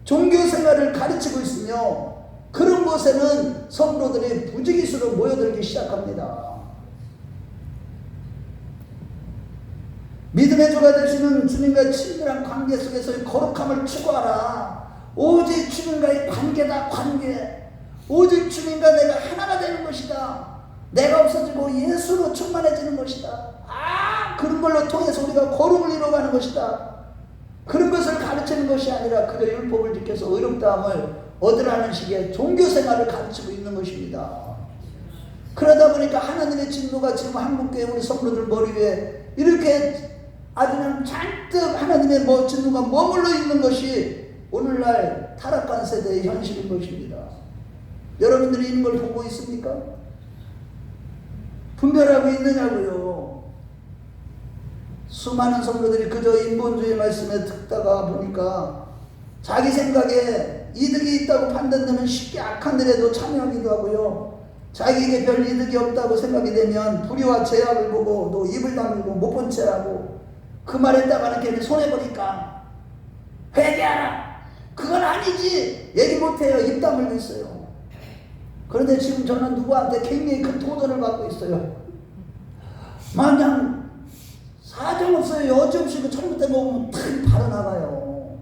종교 생활을 가르치고 있으며 그런 곳에는 성도들이 부지기수로 모여들기 시작합니다. 믿음의 주가 되시는 주님과의 친밀한 관계 속에서의 거룩함을 추구하라. 오직 주님과의 관계다. 관계. 오직 주님과 내가 하나가 되는 것이다. 내가 없어지고 예수로 충만해지는 것이다. 그런 걸로 통해서 우리가 거룩을 이루어가는 것이다. 그런 것을 가르치는 것이 아니라 그저 율법을 지켜서 의롭다함을 얻으라는 식의 종교생활을 가르치고 있는 것입니다. 그러다 보니까 하나님의 진노가 지금 한국교회 우리 성도들 머리 위에 이렇게 아주 그냥 잔뜩 하나님의 진노가 머물러 있는 것이 오늘날 타락한 세대의 현실인 것입니다. 여러분들이 이런 걸 보고 있습니까? 분별하고 있느냐고요. 수많은 성도들이 그저 인본주의 말씀에 듣다가 보니까 자기 생각에 이득이 있다고 판단되면 쉽게 악한 일에도 참여하기도 하고요. 자기에게 별 이득이 없다고 생각이 되면 불의와 제약을 보고 또 입을 다물고 못 본 채 하고 그 말했다가는 걔는 손해보니까 회개하라. 그건 아니지. 얘기 못해요. 입 다물고 있어요. 그런데 지금 저는 누구한테 굉장히 큰 도전을 받고 있어요. 마냥 사정없어요. 여지없이 그 잘못된 거 보면 탁 바로 나가요.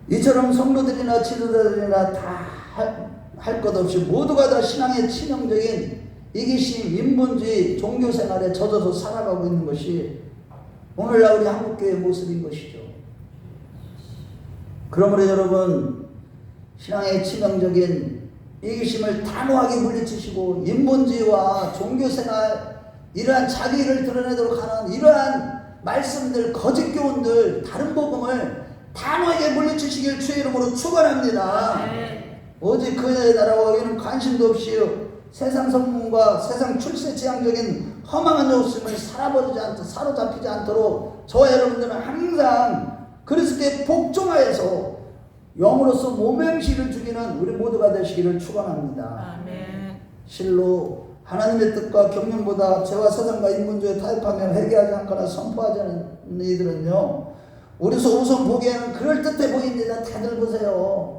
이처럼 성도들이나 지도자들이나 다 할 것 없이 모두가 다 신앙의 치명적인 이기심, 인본주의, 종교생활에 젖어서 살아가고 있는 것이 오늘날 우리 한국교회의 모습인 것이죠. 그러므로 여러분, 신앙의 치명적인 이기심을 단호하게 물리치시고 인본주의와 종교생활, 이러한 자기를 드러내도록 하는 이러한 말씀들, 거짓 교훈들, 다른 복음을 단호하게 물리치시길 주의 이름으로 축원합니다. 오직 그의 나라와 의는 관심도 없이 세상 성문과 세상 출세 지향적인 허망한 욕심을 사로잡히지 않도록 저와 여러분들은 항상 그리스도께 복종하여서 영으로서 모명식을 죽이는 우리 모두가 되시기를 축원합니다. 실로 하나님의 뜻과 경륜보다 죄와 세상과 인본주의에 타협하며 회개하지 않거나 선포하지 않는 이들은요, 우리서 우선 보기에는 그럴듯해 보입니다. 다들 보세요.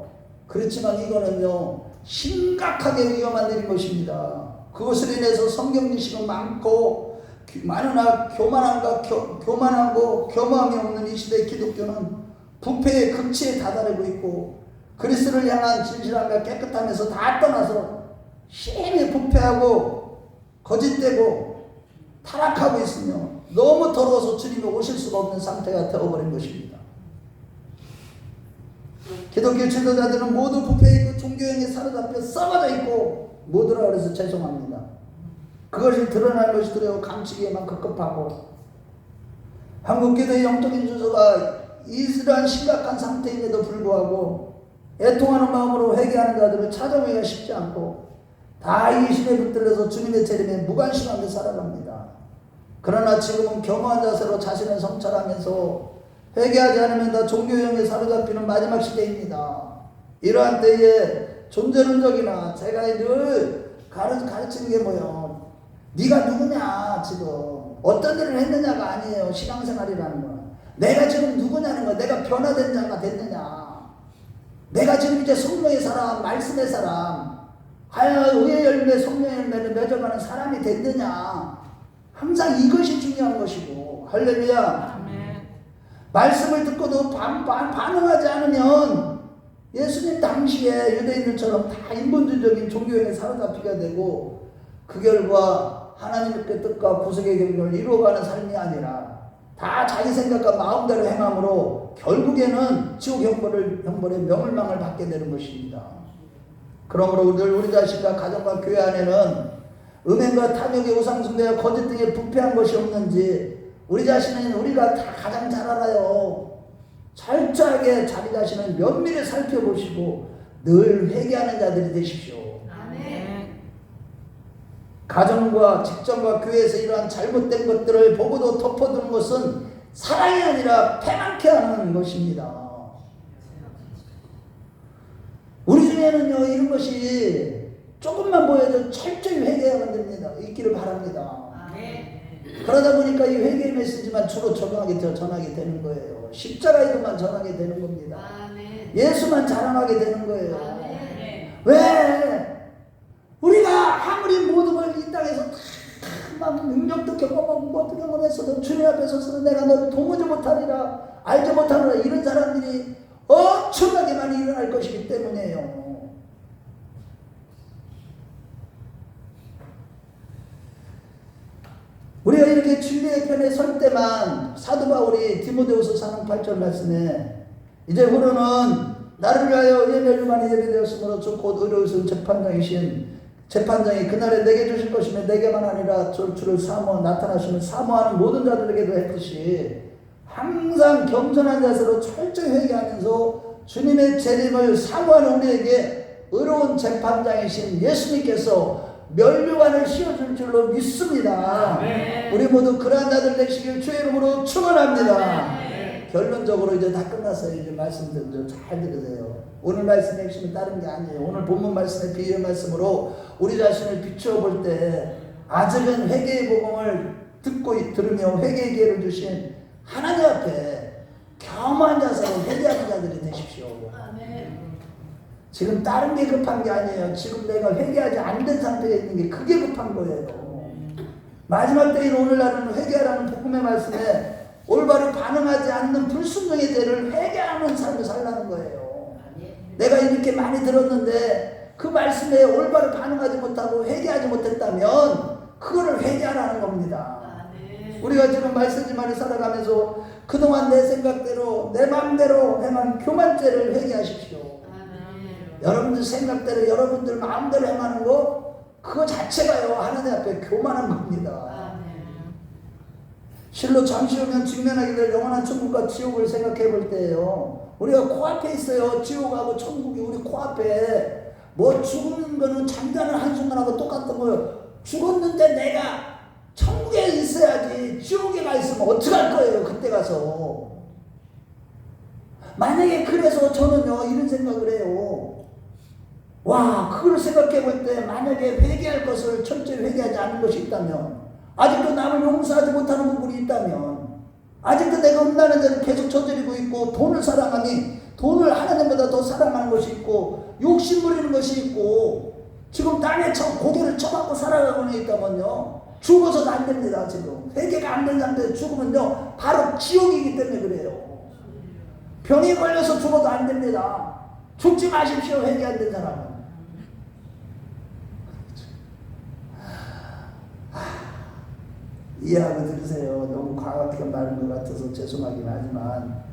그렇지만 이거는요, 심각하게 위험한 일인 것입니다. 그것을 인해서 성경 지식은 많고 많으나 교만하고 겸함이 없는 이 시대의 기독교는 부패의 극치에 다다르고 있고 그리스도를 향한 진실함과 깨끗함에서 다 떠나서 심히 부패하고 거짓되고 타락하고 있으며 너무 더러워서 주님이 오실 수가 없는 상태가 되어버린 것입니다. 기독교 지도자들은 모두 부패에 있고 종교형에 사로잡혀 썩어져 있고 모두라 그래서 죄송합니다. 그것이 드러날 것이 두려워 감추기에만 급급하고 한국교회의 영적인 주소가 이러한 심각한 상태임에도 불구하고 애통하는 마음으로 회개하는 자들을 찾아오기가 쉽지 않고 다 이기심에 붙들려서 주님의 재림에 무관심하게 살아갑니다. 그러나 지금은 겸허한 자세로 자신을 성찰하면서 회개하지 않으면 다 종교형에 사로잡히는 마지막 시대입니다. 이러한 때에 존재론적이나 제가 늘 가르치는 게 뭐예요? 네가 누구냐 지금 어떤 일을 했느냐가 아니에요. 신앙생활이라는 건 내가 지금 누구냐는 거, 내가 변화된 자가 됐느냐, 내가 지금 이제 성령의 사람, 말씀의 사람, 의의 열매, 성령의 열매를 맺어가는 사람이 됐느냐, 항상 이것이 중요한 것이고. 할렐루야. 말씀을 듣고도 반응하지 않으면 예수님 당시에 유대인들처럼 다 인본주의적인 종교형에 사로잡히게 되고 그 결과 하나님의 뜻과 구속의 경륜을 이루어가는 삶이 아니라 다 자기 생각과 마음대로 행함으로 결국에는 지옥 형벌의 명을망을 받게 되는 것입니다. 그러므로 우리 자신과 가정과 교회 안에는 음행과 탐욕의 우상숭배와 거짓 등의 부패한 것이 없는지 우리 자신은 우리가 다 가장 잘 알아요. 철저하게 자기 자신을 면밀히 살펴보시고 늘 회개하는 자들이 되십시오. 아멘. 가정과 직장과 교회에서 이러한 잘못된 것들을 보고도 덮어두는 것은 사랑이 아니라 패망케 하는 것입니다. 우리 중에는요, 이런 것이 조금만 보여도 철저히 회개해야만 됩니다. 있기를 바랍니다. 아멘. 그러다 보니까 이 회개의 메시지만 주로 전하게 되는 거예요. 십자가에도만 전하게 되는 겁니다. 아멘. 예수만 자랑하게 되는 거예요. 아멘. 왜? 우리가 아무리 모든 걸 이 땅에서 막 능력도 겪어보고 뭐도 경험했어도 주님 앞에 서서는 내가 너를 도무지 못하리라 알지 못하리라 이런 사람들이 엄청나게 많이 일어날 것이기 때문이에요. 우리가 이렇게 진리의 편에 설 때만 사도 바울이 디모데후서 4장 8절 말씀에 이제 후로는 나를 위하여 예멸류관이 예배되었으므로 주 곧 의로우신 재판장이 그날에 내게 주실 것이며 내게만 아니라 주를 사모하 나타나시는 사모하는 모든 자들에게도 했듯이 항상 겸손한 자세로 철저히 회개하면서 주님의 재림을 사모하는 우리에게 의로운 재판장이신 예수님께서 멸류관을 씌워줄 줄로 믿습니다. 아멘. 우리 모두 그러한 자들 되시길 주의 이름으로 축원합니다. 아멘. 결론적으로 이제 다 끝났어요. 이제 말씀들 잘 들으세요. 오늘 말씀의 핵심이 다른 게 아니에요. 오늘 본문 말씀의 비유의 말씀으로 우리 자신을 비추어 볼 때 아직은 회개의 복음을 들으며 회개의 기회를 주신 하나님 앞에 겸한 자세로 회개하는 자들이 되십시오. 아멘. 지금 다른 게 급한 게 아니에요. 지금 내가 회개하지 않는 상태에 있는 게 그게 급한 거예요. 마지막 때인 오늘날은 회개하라는 복음의 말씀에 올바로 반응하지 않는 불순종의 죄를 회개하는 삶을 살라는 거예요. 내가 이렇게 많이 들었는데 그 말씀에 올바로 반응하지 못하고 회개하지 못했다면 그거를 회개하라는 겁니다. 아멘. 우리가 지금 말씀지만을 살아가면서 그동안 내 생각대로 내 마음대로 행한 교만죄를 회개하십시오. 여러분들 생각대로 여러분들 마음대로 행하는 거 그거 자체가요 하나님 앞에 교만한 겁니다. 실로 잠시 후면 직면하게 될 영원한 천국과 지옥을 생각해 볼 때예요. 우리가 코앞에 있어요. 지옥하고 천국이 우리 코앞에. 뭐 죽는 거는 잠자는 한순간하고 똑같은 거예요. 죽었는데 내가 천국에 있어야지 지옥에 가 있으면 어떡할 거예요 그때 가서. 만약에 그래서 저는요 이런 생각을 해요. 와, 그걸 생각해 볼 때 만약에 회개할 것을 철저히 회개하지 않는 것이 있다면, 아직도 남을 용서하지 못하는 부분이 있다면, 아직도 내가 음란한 죄를 계속 저지르고 있고 돈을 사랑하니 돈을 하나님보다 더 사랑하는 것이 있고 욕심 부리는 것이 있고 지금 땅에 고개를 쳐박고 살아가고 있다면요 죽어서도 안 됩니다. 지금 회개가 안 된 상태에서 죽으면요 바로 지옥이기 때문에 그래요. 병에 걸려서 죽어도 안 됩니다. 죽지 마십시오. 회개 안 된 사람은. 이해하고 들으세요. 너무 과하게 말한 것 같아서 죄송하긴 하지만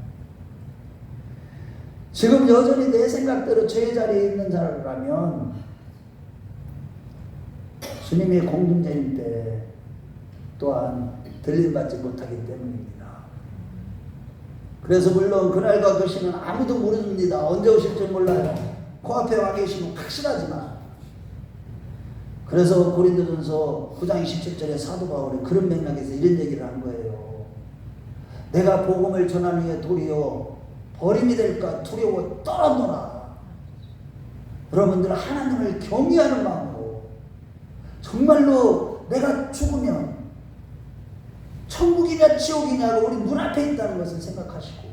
지금 여전히 내 생각대로 죄의 자리에 있는 자라면 주님의 공중제일 때 또한 들림받지 못하기 때문입니다. 그래서 물론 그날과 그 시는 아무도 모릅니다. 언제 오실지 몰라요. 코앞에 와 계시면 확실하지만. 그래서 고린도전서 9장 27절에 사도 바울이 그런 맥락에서 이런 얘기를 한 거예요. 내가 복음을 전하는 후에 도리어 버림이 될까 두려워 떨어노라. 여러분들 하나님을 경외하는 마음으로 정말로 내가 죽으면 천국이냐 지옥이냐가 우리 눈앞에 있다는 것을 생각하시고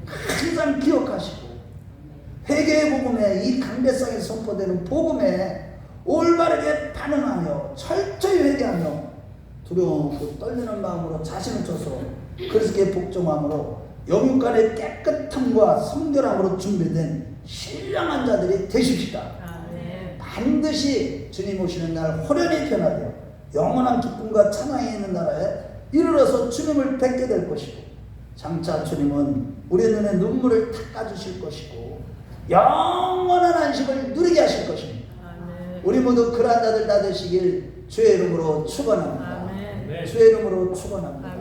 항상 기억하시고 회개의 복음에 이 강대상에서 선포되는 복음에 올바르게 반응하며 철저히 회개하며 두려움고 떨리는 마음으로 자신을 쳐서 그리스도의 복종함으로 영육간의 깨끗함과 성결함으로 준비된 신령한 자들이 되십시다. 반드시 주님 오시는 날 호련히 변화되어 영원한 기쁨과 찬양이 있는 나라에 이르러서 주님을 뵙게 될 것이고 장차 주님은 우리 눈에 눈물을 닦아주실 것이고 영원한 안식을 누리게 하실 것입니다. 우리 모두 그러한 자들 다 되시길 주의 이름으로 축원합니다. 주의 이름으로 축원합니다.